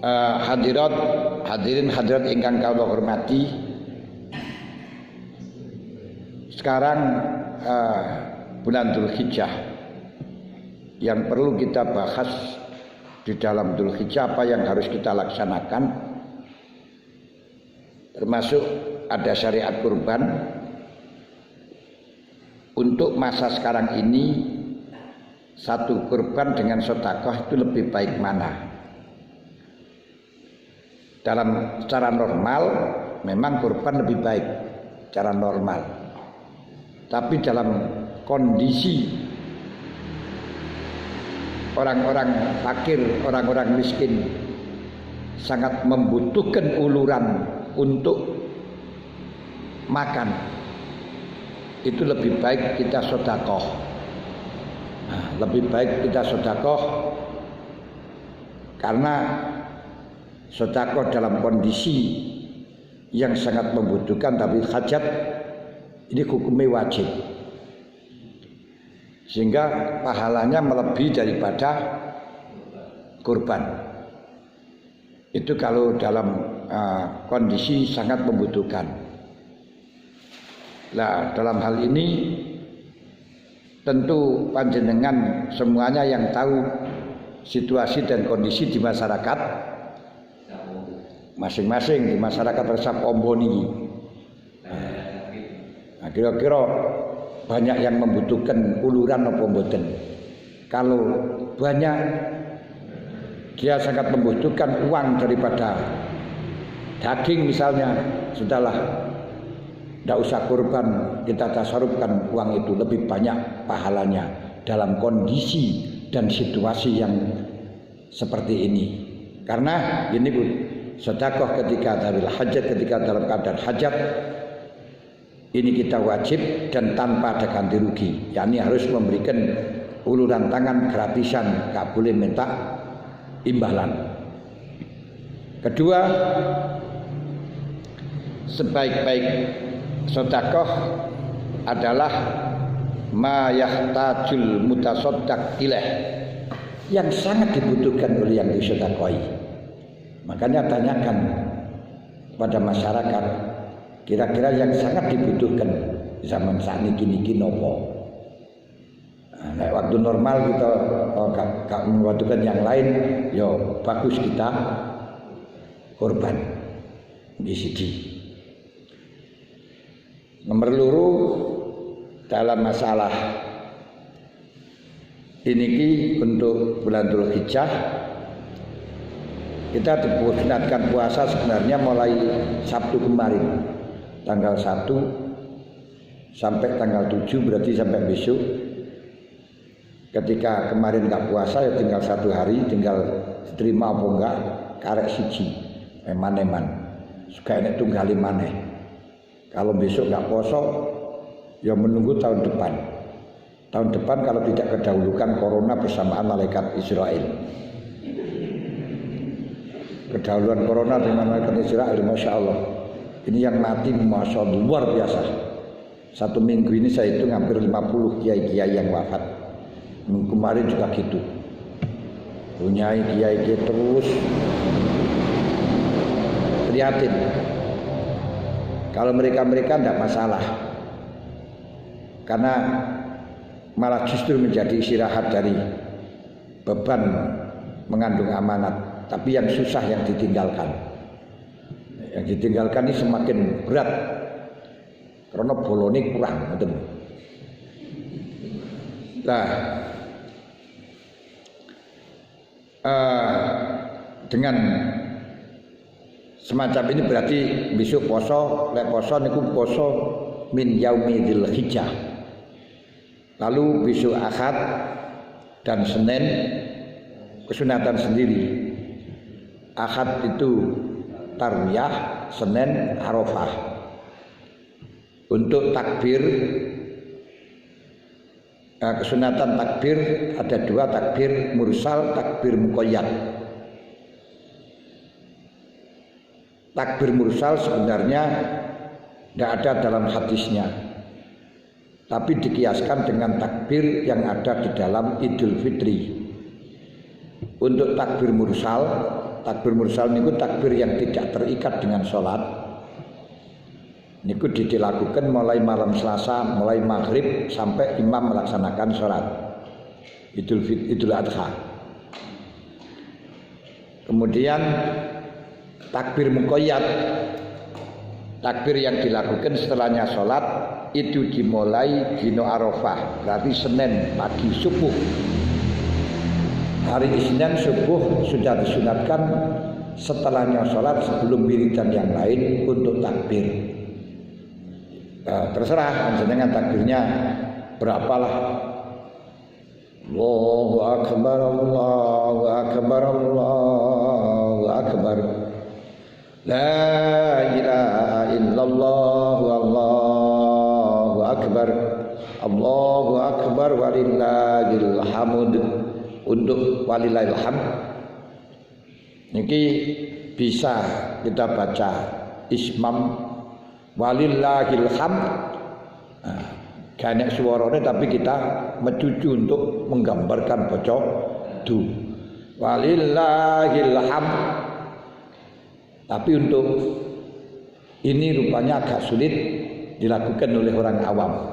Hadirat hadirin hadirat ingkang kawula hormati. Sekarang bulan Dzulhijjah, yang perlu kita bahas di dalam Dzulhijjah apa yang harus kita laksanakan, termasuk ada syariat kurban. Untuk masa sekarang ini, satu kurban dengan sedekah itu lebih baik mana? Dalam secara normal memang kurban lebih baik secara normal, tapi dalam kondisi orang-orang fakir, orang-orang miskin sangat membutuhkan uluran untuk makan, itu lebih baik kita sedekah. Lebih baik kita sedekah, karena sedekah dalam kondisi yang sangat membutuhkan tapi hajat, ini hukumnya wajib, sehingga pahalanya melebihi daripada kurban. Itu kalau dalam kondisi sangat membutuhkan. Nah, dalam hal ini tentu panjenengan semuanya yang tahu situasi dan kondisi di masyarakat masing-masing, di masyarakat resep Omboni. Nah, kira-kira banyak yang membutuhkan uluran apa mboten? Kalau banyak, dia sangat membutuhkan uang daripada daging misalnya, sudahlah, tidak usah kurban, kita tasarrufkan uang itu, lebih banyak pahalanya dalam kondisi dan situasi yang seperti ini. Karena ini Bu, sedekah ketika dalam hajat, ketika dalam keadaan hajat, ini kita wajib dan tanpa ada ganti rugi. Yani harus memberikan uluran tangan gratisan, gak boleh minta imbalan. Kedua, sebaik-baik sedekah adalah ma yahtajul mutasaddaq ilaih, yang sangat dibutuhkan oleh yang disedekahi. Makanya tanyakan pada masyarakat, kira-kira yang sangat dibutuhkan zaman saat ini nopo. Nah, waktu normal kita gak membutuhkan yang lain, yo bagus kita korban di sini. Nomor loro, dalam masalah ini untuk bulan Dzulhijjah, kita disunatkan puasa sebenarnya mulai Sabtu kemarin, tanggal 1 sampai tanggal 7, berarti sampai besok. Ketika kemarin nggak puasa ya tinggal 1 hari, tinggal diterima apa enggak, karek siji eman-eman suka enek tunggali maneh. Kalau besok nggak poso, ya menunggu tahun depan. Tahun depan kalau tidak kedahulukan corona bersamaan malaikat Israel. Kedahuluan corona dengan malaikat Israel, masya Allah. Ini yang mati, masya Allah, luar biasa. 1 minggu ini saya hitung hampir 50 kiai-kiai yang wafat. Minggu kemarin juga gitu. Punya kiai-kiai terus prihatin. Kalau mereka tidak masalah, karena malah justru menjadi istirahat dari beban mengandung amanat. Tapi yang susah yang ditinggalkan. Yang ditinggalkan ini semakin berat, karena bolone kurang. Nah, dengan semacam ini berarti besok poso, lek poso niku poso min yaumi Dzulhijjah. Lalu besok Ahad dan Senin kesunatan sendiri. Ahad itu tarwiyah, Senin Arafah. Untuk takbir, kesunatan takbir ada 2, takbir mursal, takbir muqayyad. Takbir mursal sebenarnya tidak ada dalam hadisnya, tapi dikiaskan dengan takbir yang ada di dalam Idul Fitri. Untuk takbir mursal Takbir mursal niku takbir yang tidak terikat dengan sholat. Niku dilakukan mulai malam Selasa, mulai maghrib sampai imam melaksanakan sholat Idul Adha. Kemudian takbir muqayyad, takbir yang dilakukan setelahnya sholat itu dimulai dino Arafah, berarti Senin pagi subuh. Hari Isnin subuh sudah disunatkan setelahnya sholat sebelum wiridan yang lain untuk takbir. Terserah panjenengan takbirnya berapalah. Allahu akbar, Allahu akbar, Allahu akbar. La ilaha illallah, Allahu akbar. Allahu akbar walillahil hamd. Untuk walillahil hamd niki bisa kita baca ismam walillahil hamd. Banyak suaranya tapi kita mencucu untuk menggambarkan bocor du walillahil hamd. Tapi untuk ini rupanya agak sulit dilakukan oleh orang awam.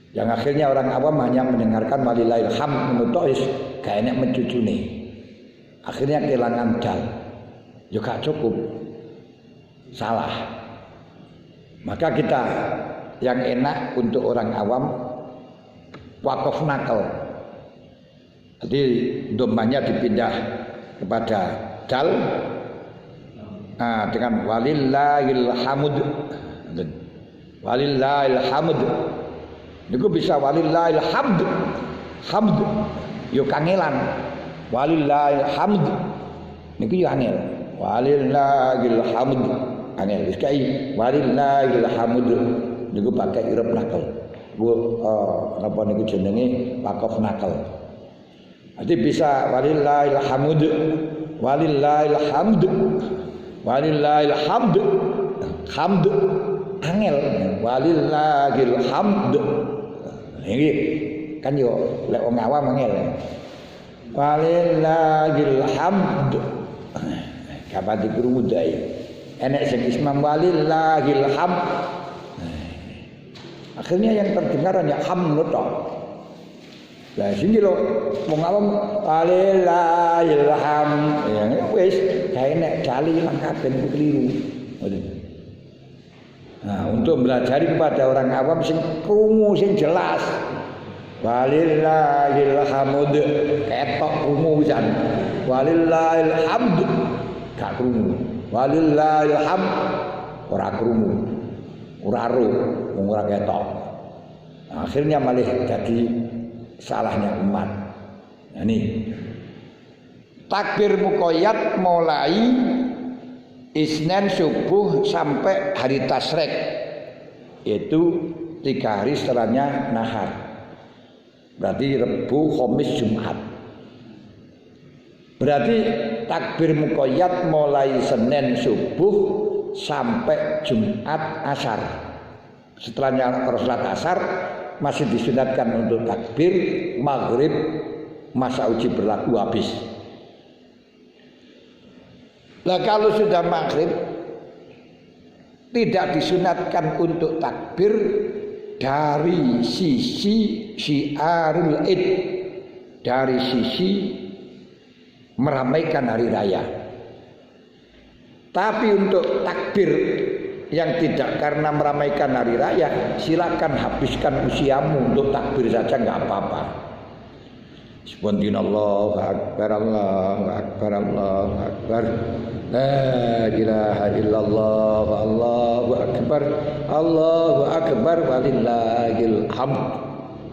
Yang akhirnya orang awam hanya mendengarkan walillahil hamd menutois gak enak mencucune. Akhirnya kehilangan dal. Juga cukup. Salah. Maka kita yang enak untuk orang awam waqaf nakal. Jadi domanya dipindah kepada dal dengan walillahil hamd. Walillahil hamd. Niku bisa walillahil hamd. Hamd yo kangelan. Walillahil hamd niku yo angel. Walillahil hamd angel. Wis kai walillahil hamd niku pakai irab nakal. Napa niku jenenge waqaf nakal. Jadi bisa walillahil hamd. Walillahil hamd. Walillahil hamd. Hamd angel. Walillahil hamd. Ini kan yo lek wong awam angel. Walillahil hamd. Kapan dikrungu dae. Enek sing ismam walillahil hamd. Akhirnya yang terdengar hanya hamd tok. Lah sing lho wong awam walillahil hamd. Ya wis gawe nek dali lan kabeh keliru. Nah, untuk belajar kepada orang awam sing krungu sing jelas. Walillahil hamd ketok krungu pisan. Walillahil hamd gak krungu. Walillahil hamd ora krungu. Ora ro, wong ora ketok. Nah, akhirnya malah jadi salahnya umat. Nah, ini takbir muqayyad mulai Isnin subuh sampai hari Tasyrik, yaitu 3 hari setelahnya nahar. Berarti Rebu, Khamis, Jumat. Berarti takbir muqayyad mulai Senin subuh sampai Jumat asar. Setelahnya salat asar masih disunatkan untuk takbir. Maghrib masa uji berlaku habis. Nah kalau sudah maghrib tidak disunatkan untuk takbir dari sisi syiarul id, dari sisi meramaikan hari raya. Tapi untuk takbir yang tidak karena meramaikan hari raya, silakan habiskan usiamu untuk takbir saja nggak apa-apa. Subhanallahu akbar, Allahu akbar, Allahu akbar. La ilaha illallah, Allahu akbar, Allahu akbar walillahil hamd.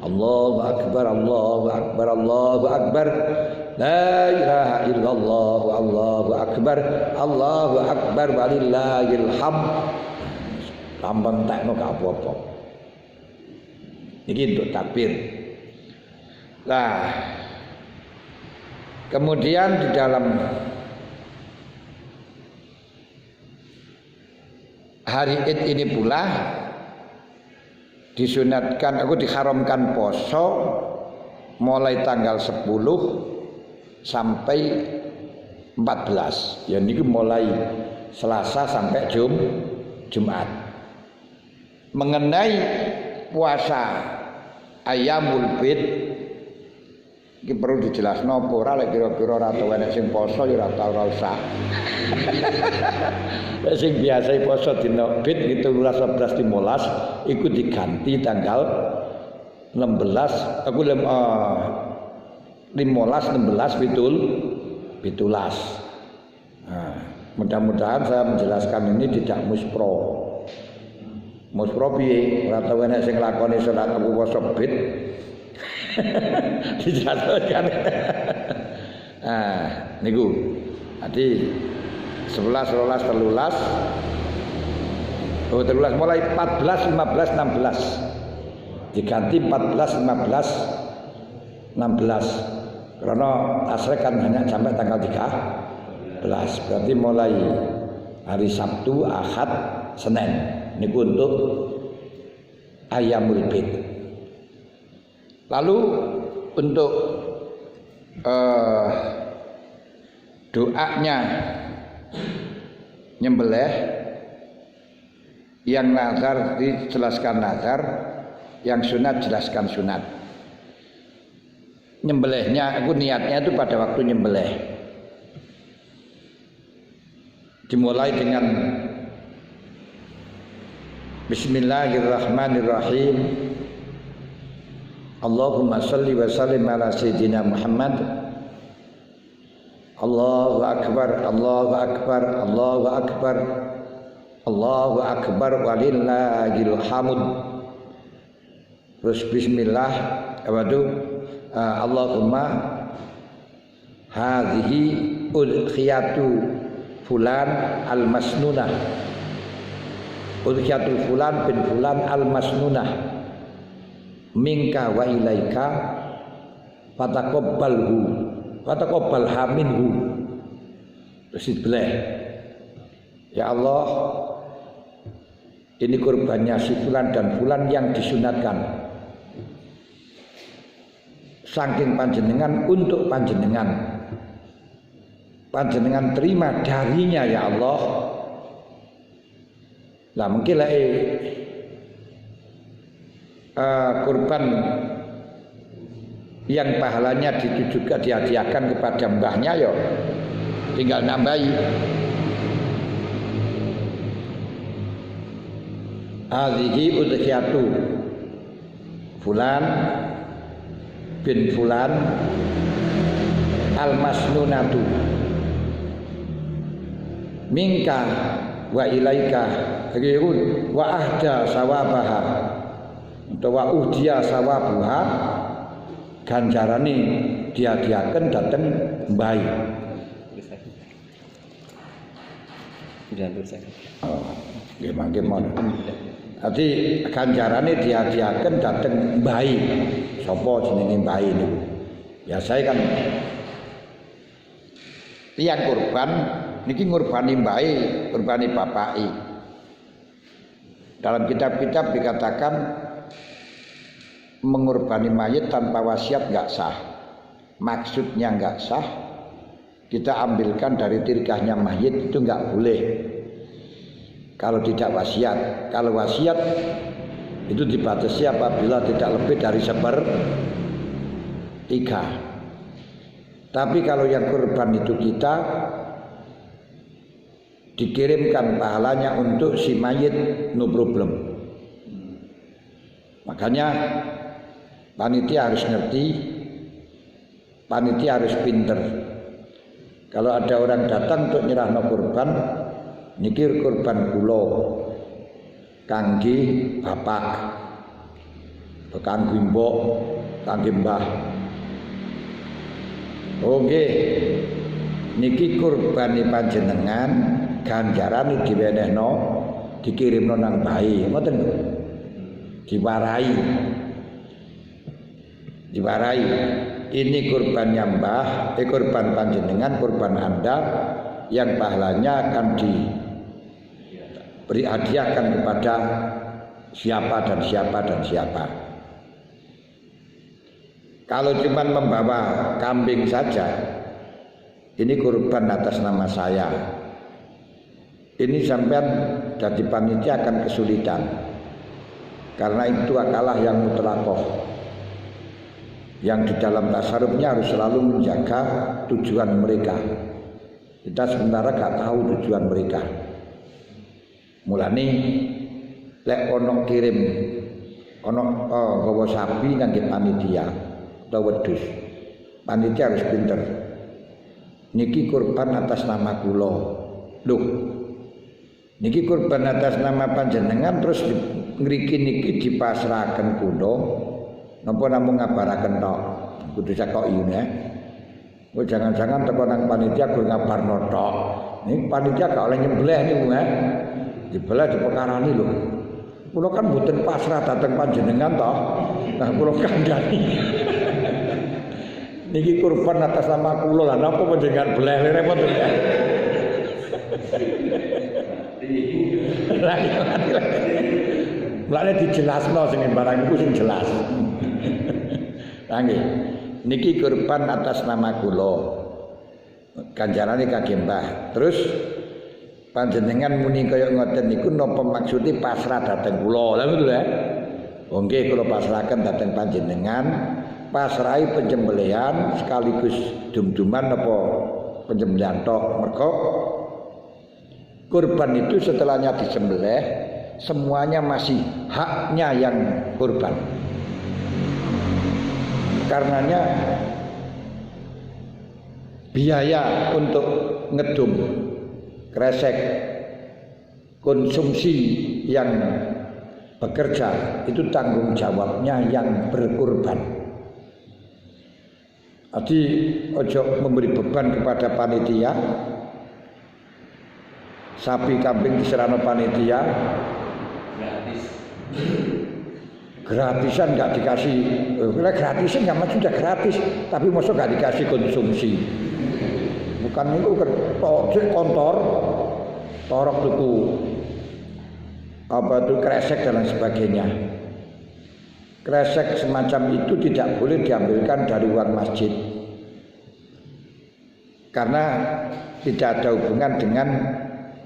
Allahu akbar, Allahu akbar, Allahu akbar. La ilaha illallah, Allahu akbar, Allahu akbar walillahil hamd. Tambang tekno gak apa-apa. Iki untuk takbir. Nah, kemudian di dalam hari Id ini pula disunatkan, aku diharamkan poso mulai tanggal 10 sampai 14. Ya niku mulai Selasa sampai Jumat. Mengenai puasa Ayyamul Bid iki perlu dijelasno apa ora lek kira-kira ora tau enek sing poso ya ora usah. Sing biasa poso dina Bid 13 11 15 iku diganti tanggal 16 aku 15 16 17. Nah, mudah-mudahan saya menjelaskan ini tidak muspro. Muspro piye? Ora tau enek sing lakoni salat puasa Bid. Dijelaskan. Ah, niku. Jadi 11 12 13 mulai 14 15 16. Diganti 14 15 16. Karena asrek kan hanya sampai tanggal 13. Berarti mulai hari Sabtu, Ahad, Senin. Niku untuk Ayyamul Bid. Lalu untuk doanya nyembelih, yang nazar dijelaskan nazar, yang sunat jelaskan sunat. Nyembelihnya, aku niatnya itu pada waktu nyembelih. Dimulai dengan Bismillahirrahmanirrahim. Allahumma salli wa sallim ala sayyidina Muhammad. Allahu akbar, Allahu akbar, Allahu akbar, Allahu akbar walillahil hamd. Terus bismillah, Allahumma hadhihi udhiyatu fulan al-masnunah. Udhiyatul fulan bin fulan al-masnunah. Minka wa ilaika fataqabbalha minhu. Terus dibeleh. Ya Allah, ini kurbannya si fulan dan fulan yang disunatkan saking panjenengan untuk panjenengan. Panjenengan terima darinya ya Allah. Lah mungkin lah kurban yang pahalanya ditujukan dihadiahkan kepada mbahnya ya tinggal nambahi. Hadhihi udhiyatu fulan bin fulan al-masnunatu minka wa ilaika ghirun wa ahda sawabaha utawa uhdiya sawabuha ganjarane dihadiahkan dateng mbahi. Oh, nggih mangke mon. Dadi ganjarane dihadiahkan dateng mbahi. Sapa jenenge mbahi niku? Ya saya kan tiyang kurban niki ngurbani mbahi, ngurbani bapaki. Dalam kitab-kitab dikatakan mengurbani mayit tanpa wasiat enggak sah. Maksudnya enggak sah. Kita ambilkan dari tirkahnya mayit itu enggak boleh. Kalau tidak wasiat, kalau wasiat itu dibatasi apabila tidak lebih dari 1/3. Tapi kalau yang kurban itu kita dikirimkan pahalanya untuk si mayit, no problem. Makanya panitia harus ngerti, panitia harus pinter. Kalau ada orang datang untuk nyerahno kurban, niki kurban kula kangge bapak, kangge mbok, kangge mbah. Oke, niki kurbane panjenengan ganjarane diwenehno, dikirimno nang bayi, ngoten lho. Diwarai. Ini kurbannya mbah, kurban panjenengan, kurban Anda yang pahalanya akan diberi hadiahkan kepada siapa dan siapa dan siapa. Kalau cuma membawa kambing saja, ini kurban atas nama saya. Ini sampean jadi panitia akan kesulitan. Karena itu akalah yang mutlakoh, yang di dalam tasarrufnya harus selalu menjaga tujuan mereka. Kita sementara gak tahu tujuan mereka. Mulane lek ono kirim ono gawa sapi ngangge panitia atau wedhus, panitia harus pinter. Niki kurban atas nama kula. Loh, niki kurban atas nama panjenengan terus ngriki niki dipasrahaken kula napa namung ngabaraken tok. Kudu cakoki ya. Oh jangan-jangan teko nang panitia gur ngabarno tok. Ning panitia gak oleh nyembelih niku ya. Dibelah dipekarani lho. Kula kan mboten pasrah dateng panjenengan toh. Nah kula kandhani. Niki kurban atas nama kula lah napa panjenengan belah repot ya. Lah dijelasno sing barang iku sing jelas. Lah nggih. Niki kurban atas nama kula. Ganjarane kangge Mbah. Terus panjenengan muni kaya ngoten niku napa maksude pasrah dhateng kula. Lha ngono lho. Oh nggih kula pasrahaken dhateng panjenengan, pasrahi penyembelihan sekaligus dum-duman napa penyembelihan tok. Mergo kurban itu setelahnya disembelih semuanya masih haknya yang kurban. Karenanya biaya untuk ngedum, kresek, konsumsi yang bekerja itu tanggung jawabnya yang berkurban. Jadi ojo memberi beban kepada panitia. Sapi kambing diserahno panitia gratisan nggak dikasih. Gratisan nggak macam sudah gratis, tapi maksud nggak dikasih konsumsi. Bukan itu kontor torok tuku apa itu kresek dan lain sebagainya. Kresek semacam itu tidak boleh diambilkan dari uang masjid karena tidak ada hubungan dengan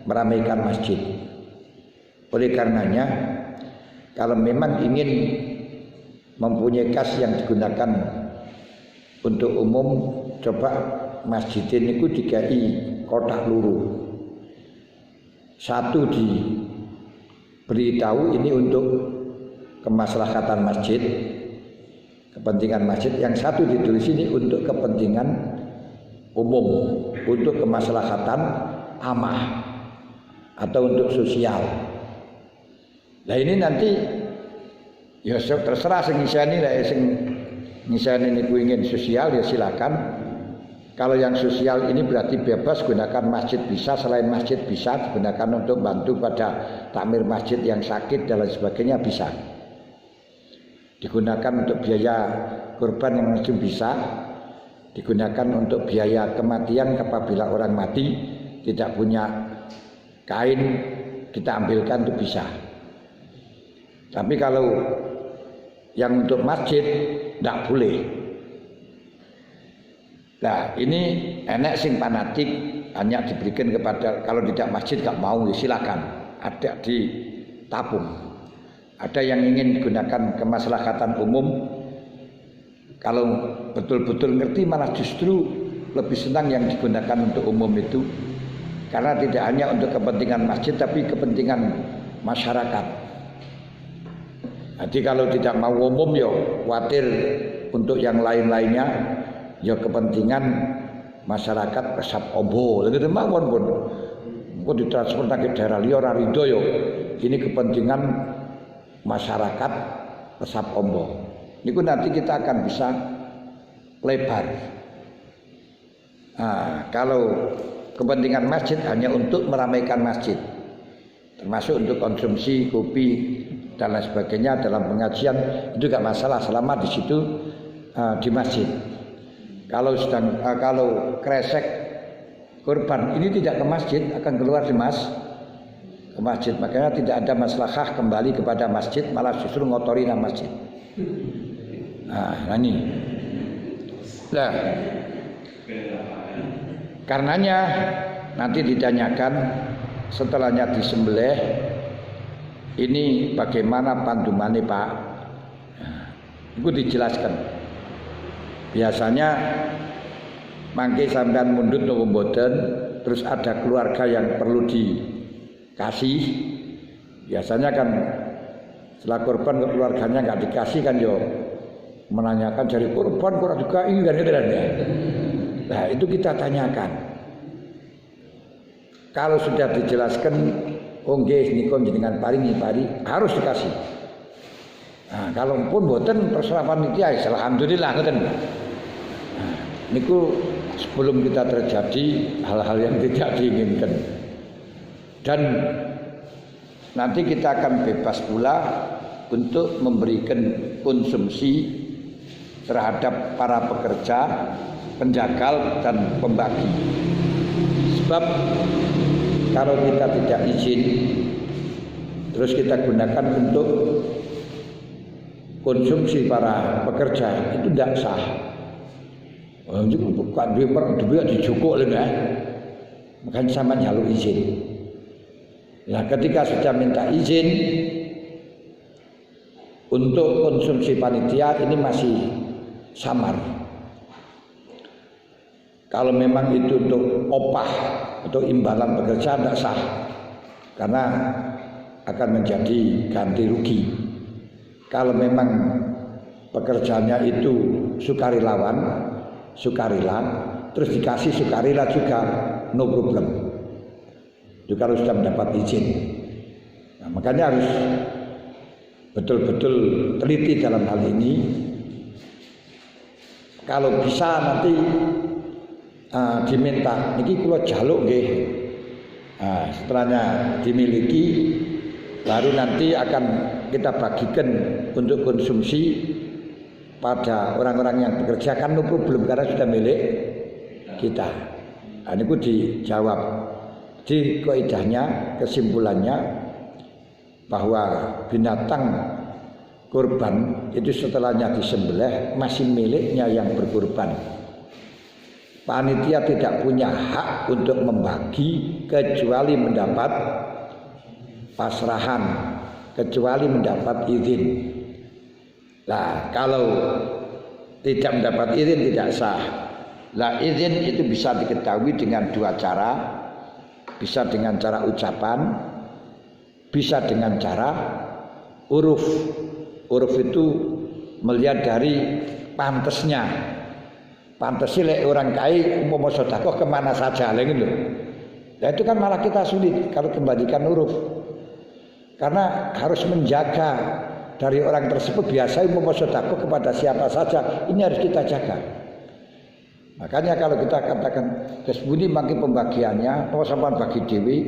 meramaikan masjid. Oleh karenanya kalau memang ingin mempunyai kas yang digunakan untuk umum, coba masjid ini dikai kotak luru. Satu diberitahu ini untuk kemaslahatan masjid, kepentingan masjid. Yang satu ditulis ini untuk kepentingan umum, untuk kemaslahatan amah atau untuk sosial. Nah ini nanti ya terserah sing ngisani lek sing ngisani niku ingin sosial ya silakan. Kalau yang sosial ini berarti bebas gunakan masjid bisa, selain masjid bisa digunakan untuk bantu pada takmir masjid yang sakit dan lain sebagainya bisa. Digunakan untuk biaya kurban yang langsung bisa, digunakan untuk biaya kematian apabila orang mati tidak punya kain kita ambilkan itu bisa. Tapi kalau yang untuk masjid tidak boleh. Nah ini enek sing fanatik hanya diberikan kepada, kalau tidak masjid gak mau ya silakan, ada di tabung. Ada yang ingin digunakan kemaslahatan umum, kalau betul-betul ngerti malah justru lebih senang yang digunakan untuk umum itu, karena tidak hanya untuk kepentingan masjid tapi kepentingan masyarakat. Jadi kalau tidak mau umum ya khawatir untuk yang lain-lainnya. Ya kepentingan masyarakat resap ombo, lha gitu mawon pun. Kok ditransfer ke daerah liya ora rido yo. Ini kepentingan masyarakat resap ombo. Niku nanti kita akan bisa lebar. Nah, kalau kepentingan masjid hanya untuk meramaikan masjid, termasuk untuk konsumsi kopi dan lain sebagainya dalam pengajian itu gak masalah selama di situ di masjid. Kalau kresek kurban ini tidak ke masjid, akan keluar ke masjid. Makanya tidak ada maslahah kembali kepada masjid, malah justru ngotori nama masjid. Nah ini. Nah, Karenanya nanti ditanyakan setelahnya disembelih, ini bagaimana pandumane Pak? Itu dijelaskan. Biasanya mangke sampean mundut nopo mboten, terus ada keluarga yang perlu dikasih. Biasanya kan setelah korban keluarganya nggak dikasih kan yo menanyakan dari korban kurang juga ini dan itu dan ya. Nah itu kita tanyakan. Kalau sudah dijelaskan, oh nggih niku jenengan paringi harus dikasih. Nah, kalau pun boten terserah panitia, alhamdulillah ngoten. Nah, niku sebelum kita terjadi hal-hal yang tidak diinginkan. Dan nanti kita akan bebas pula untuk memberikan konsumsi terhadap para pekerja, penjagal dan pembagi. Sebab kalau kita tidak izin terus kita gunakan untuk konsumsi para pekerja itu tidak sah. Bukan duit dijukuk lho ya. Makanya sama njaluk izin. Nah, ketika sudah minta izin untuk konsumsi panitia ini masih samar. Kalau memang itu untuk opah atau imbalan pekerja tidak sah, karena akan menjadi ganti rugi. Kalau memang pekerjanya itu sukarela, terus dikasih sukarela juga, no problem. Itu kalau sudah mendapat izin. Nah, makanya harus betul-betul teliti dalam hal ini. Kalau bisa nanti diminta, niki kula jaluk nggih. Nah, setelahnya dimiliki, baru nanti akan kita bagikan untuk konsumsi pada orang-orang yang bekerja, kan no problem karena sudah milik kita. Nah, niku dijawab. Di kaidahnya, kesimpulannya bahwa binatang kurban itu setelahnya disembelih masih miliknya yang berkurban. Panitia tidak punya hak untuk membagi kecuali mendapat pasrahan, kecuali mendapat izin. Nah, kalau tidak mendapat izin tidak sah. Nah, izin itu bisa diketahui dengan dua cara. Bisa dengan cara ucapan, bisa dengan cara uruf. Uruf itu melihat dari pantesnya. Pantesnya orang kaya mau sedekah kemana saja lagi loh. Nah itu kan malah kita sulit kalau kembalikan uruf. Karena harus menjaga dari orang tersebut, biasanya mau sedekah kepada siapa saja, ini harus kita jaga. Makanya kalau kita katakan kesbuni mangke pembagiannya, atau sampean bagi dewi,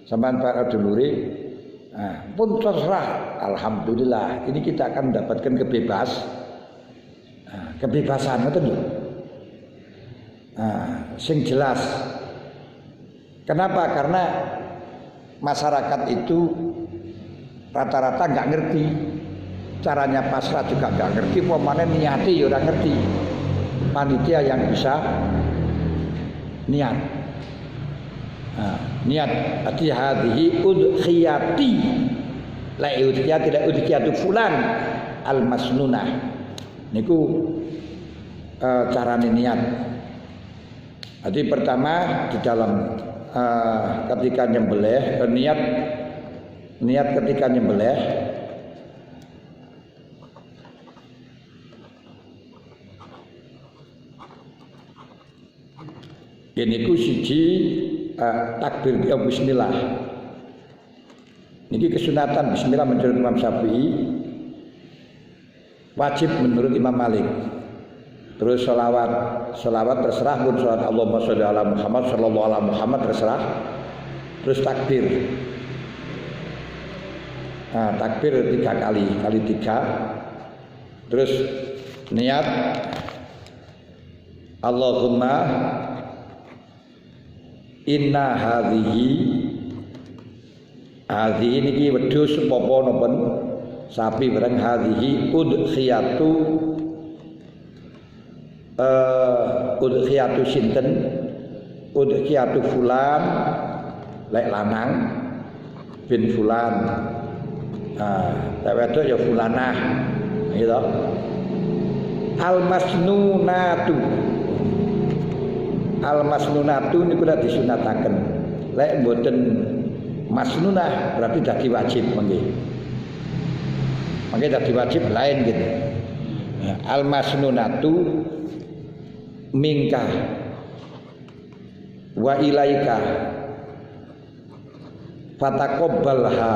sampean para dulure, nah, pun terserah. Alhamdulillah, ini kita akan mendapatkan kebebasan itu loh. Nah, sing jelas. Kenapa? Karena masyarakat itu rata-rata nggak ngerti caranya pasrah, juga nggak ngerti, pemane niati ya ora ngerti. Panitia yang bisa niat. Nah, niat hati-hati udhiyati. La udhiyati la udhiyatu fulan al-masnunah. Niku carane niat. Jadi pertama di dalam ketika nyembelih, niat ketika nyembelih ini ku siji takbir bismillah. Niki kesunatan bismillah menurut Imam Syafi'i, wajib menurut Imam Malik. Terus sholawat terserah, pun sholawat Allahumma sholli ala Muhammad sallallahu ala Muhammad terserah. Terus takbir. Nah, takbir 3 kali 3. Terus niat Allahumma inna hadhihi niki wedhus apa napa sapi bareng hadhihi udhiyatu sinten udhiyatu fulan lek lanang bin fulan. Lek wedok ya fulanah gitu. Al-masnunatu niku nek disunataken. Lek mboten masnunah berarti dadi wajib mangke. Mangke dadi wajib lain gitu. Al-masnunatu minka wa ilaika fataqabbalha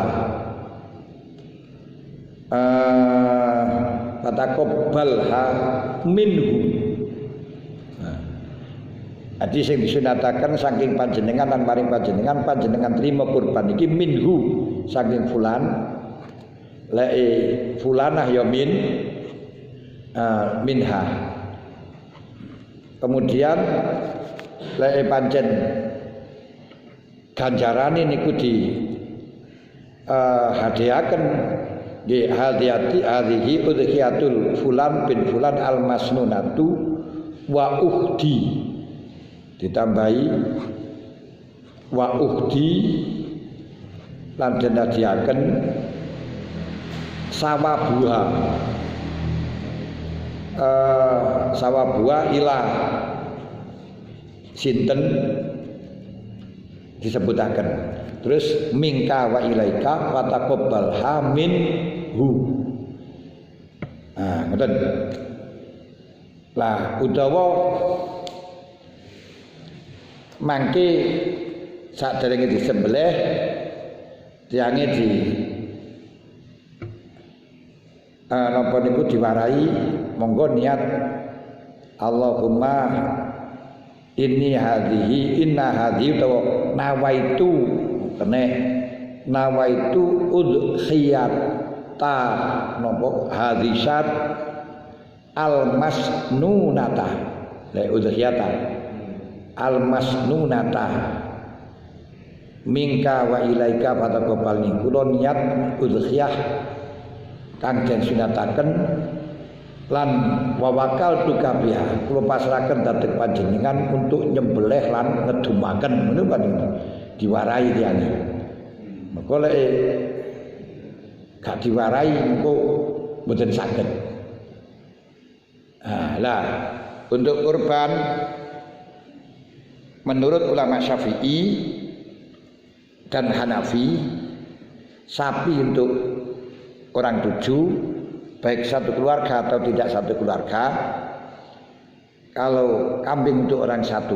minhu. Jadi sing disunataken saking panjenengan lan maring panjenengan trima kurban iki minhu saking fulan. Lek fulanah ya minha. Kemudian lek pancen ganjarane niku di hadiaken nggih hadhihi udhiyatul fulan bin fulan al-masnunatu wa uhdi, ditambahi wa uhdi lan den hadiaken sawabuha ila sinten disebutaken. Terus mingka wa ilaika wa taqabbalha minhu. Ngoten. Lah utawa mangke saderenge disembelih tiange di napa niku diwarai monggo niat Allahumma inna hadhihi utawa nawaitu kene nawaitu udhiyata napa hadisat al-masnunata la udhiyata al-masnunata mingka wa ilaika fataqabbal minni. Kula niat udhiyah kang den sunataken lan wawakal tukabiha kula pasrahaken dhateng panjenengan untuk nyembelih lan ngedumaken ngono panjenengan diwarai tiyane. Mengko lek gak diwarai engko mboten saged. Lah untuk kurban menurut ulama Syafi'i dan Hanafi sapi untuk orang 7 baik satu keluarga atau tidak satu keluarga. Kalau kambing untuk orang 1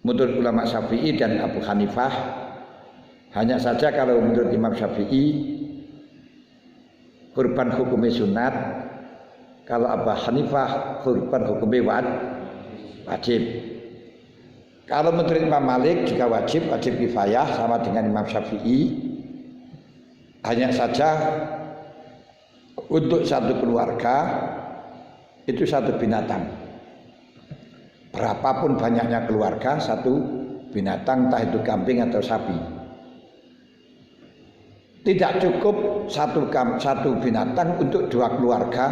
menurut ulama Syafi'i dan Abu Hanifah, hanya saja kalau menurut Imam Syafi'i kurban hukumnya sunat, kalau Abu Hanifah kurban hukumnya wajib. Kalau menurut Imam Malik jika wajib kifayah sama dengan Imam Syafi'i. Hanya saja untuk satu keluarga itu satu binatang. Berapapun banyaknya keluarga, satu binatang, entah itu kambing atau sapi. Tidak cukup satu binatang untuk 2 keluarga.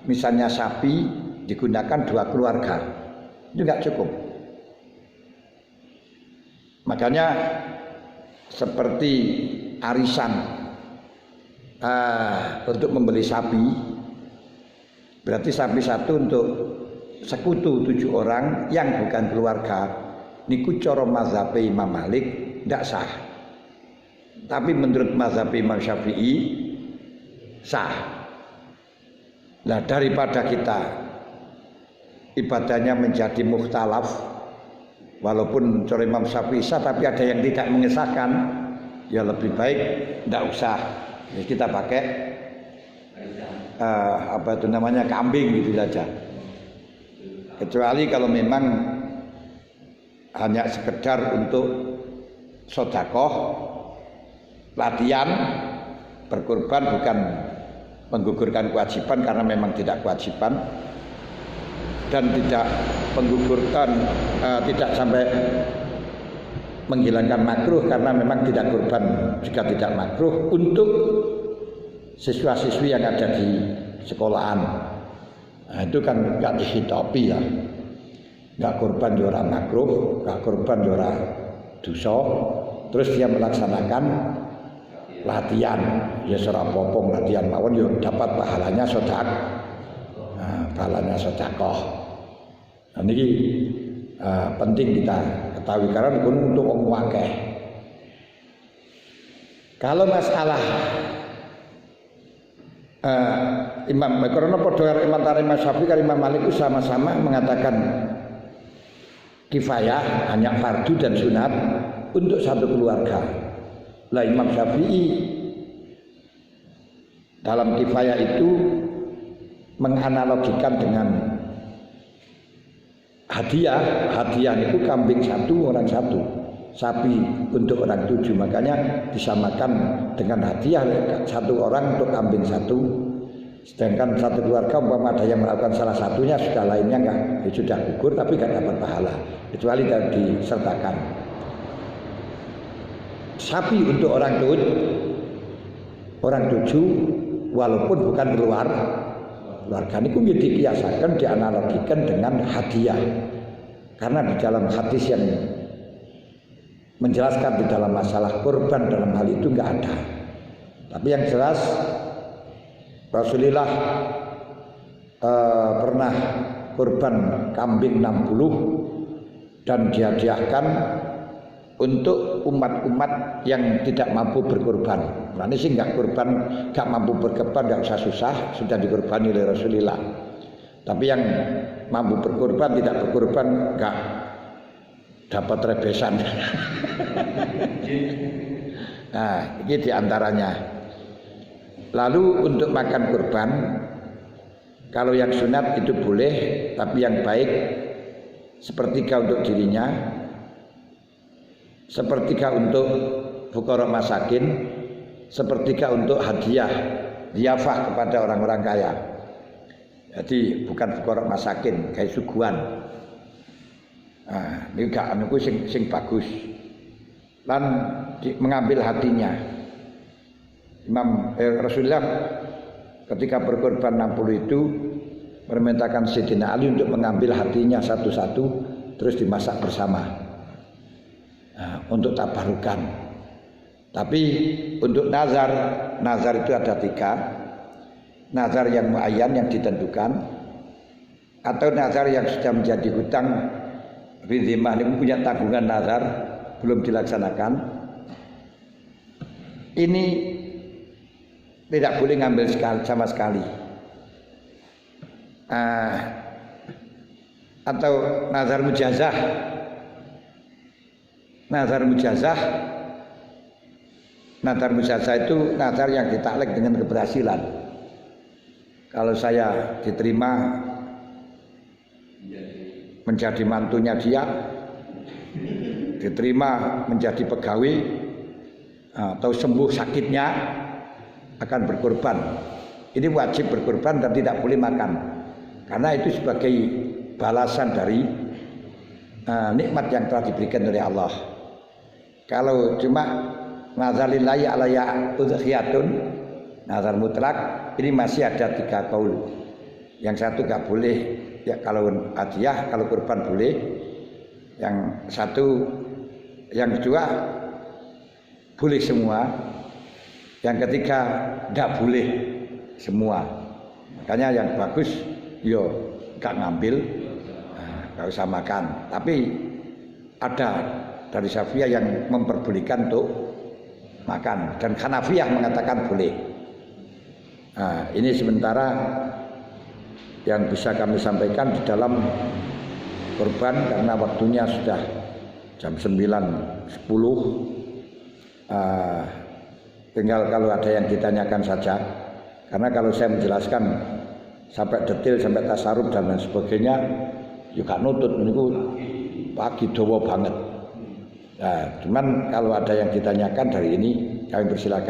Misalnya sapi digunakan 2 keluarga, itu tidak cukup. Makanya seperti arisan untuk membeli sapi, berarti sapi 1 untuk sekutu 7 orang yang bukan keluarga. Niku cara mazhab Imam Malik tidak sah. Tapi menurut mazhab Imam Syafi'i sah. Nah, daripada kita ibadahnya menjadi mukhtalaf, walaupun cara Imam Syafi'i sah tapi ada yang tidak mengesahkan, ya lebih baik tidak usah. Ya, kita pakai apa itu namanya kambing gitu saja. Kecuali kalau memang hanya sekedar untuk sedekah, latihan berkurban, bukan menggugurkan kewajiban karena memang tidak kewajiban, dan tidak menggugurkan tidak sampai menghilangkan makruh karena memang tidak kurban juga tidak makruh untuk siswa-siswi yang ada di sekolahan. Nah, itu kan gak dihitopi ya. nggak korban ya ora makruh, nggak korban ya ora dosa, terus dia melaksanakan latihan, ya ora apa-apa latihan mawon ya dapat pahalanya sedekah. Nah niki penting kita ketahui karena untuk wong akeh. Kalau masalah Imam karena padha karo Imam Syafi'i karo Imam Malik sama-sama mengatakan kifayah hanya fardu dan sunat untuk satu keluarga. Lah Imam Syafi'i dalam kifayah itu menganalogikan dengan hadiah itu kambing satu orang satu, sapi untuk orang 7, makanya disamakan dengan hadiah satu orang untuk kambing satu. Sedangkan satu keluarga umpama ada yang melakukan salah satunya sudah lainnya enggak, sudah gugur tapi enggak dapat pahala kecuali disertakan. Sapi untuk orang 7 walaupun bukan keluarga ini pun dikiasakan, dianalogikan dengan hadiah. Karena di dalam hadis yang menjelaskan di dalam masalah kurban dalam hal itu enggak ada. Tapi yang jelas Rasulullah pernah kurban kambing 60 dan dihadiahkan untuk umat-umat yang tidak mampu berkurban. Nah ini sih nggak kurban, nggak mampu berkurban, nggak usah susah, sudah dikurbani oleh Rasulullah. Tapi yang mampu berkurban tidak berkurban nggak dapat rebesan. Nah ini diantaranya. Lalu untuk makan kurban, kalau yang sunat itu boleh, tapi yang baik sepertiga untuk dirinya, sepertiga untuk fuqara masakin, sepertiga untuk hadiah diafah kepada orang-orang kaya. Jadi bukan fuqara masakin, kayak suguhan. Nah, ini gak anu sing bagus. Dan mengambil hatinya. Rasulullah ketika berkorban 60 itu memerintahkan Sayyidina Ali untuk mengambil hatinya satu-satu terus dimasak bersama. Untuk tabarukan. Tapi untuk nazar itu ada 3. Nazar yang muayyan yang ditentukan, atau nazar yang sudah menjadi hutang rizimah, ini punya tanggungan nazar belum dilaksanakan. Ini tidak boleh ngambil sama sekali. Atau nazar mujazah. Nazar mujazah itu nazar yang ditaklek dengan keberhasilan. Kalau saya diterima menjadi mantunya dia, diterima menjadi pegawai, atau sembuh sakitnya, akan berkorban. Ini wajib berkorban dan tidak boleh makan. Karena itu sebagai balasan dari nikmat yang telah diberikan oleh Allah. Kalau cuma nazar lillahi alaya udhiyatun, nazar mutlak, ini masih ada 3 kaul. Yang satu enggak boleh, ya kalau hadiah, kalau kurban boleh. Yang satu, yang kedua boleh semua. Yang ketiga enggak boleh semua. Makanya yang bagus yo enggak ngambil, enggak usah makan. Tapi ada dari Syafi'iyah yang memperbolehkan untuk makan, dan Hanafiyah mengatakan boleh. Ini sementara yang bisa kami sampaikan di dalam kurban, karena waktunya sudah jam 9.10. Tinggal kalau ada yang ditanyakan saja, karena kalau saya menjelaskan sampai detail, sampai tasarruf dan lain sebagainya juga nutut niku pagi dawa banget. Cuman kalau ada yang ditanyakan dari ini kami persilakan.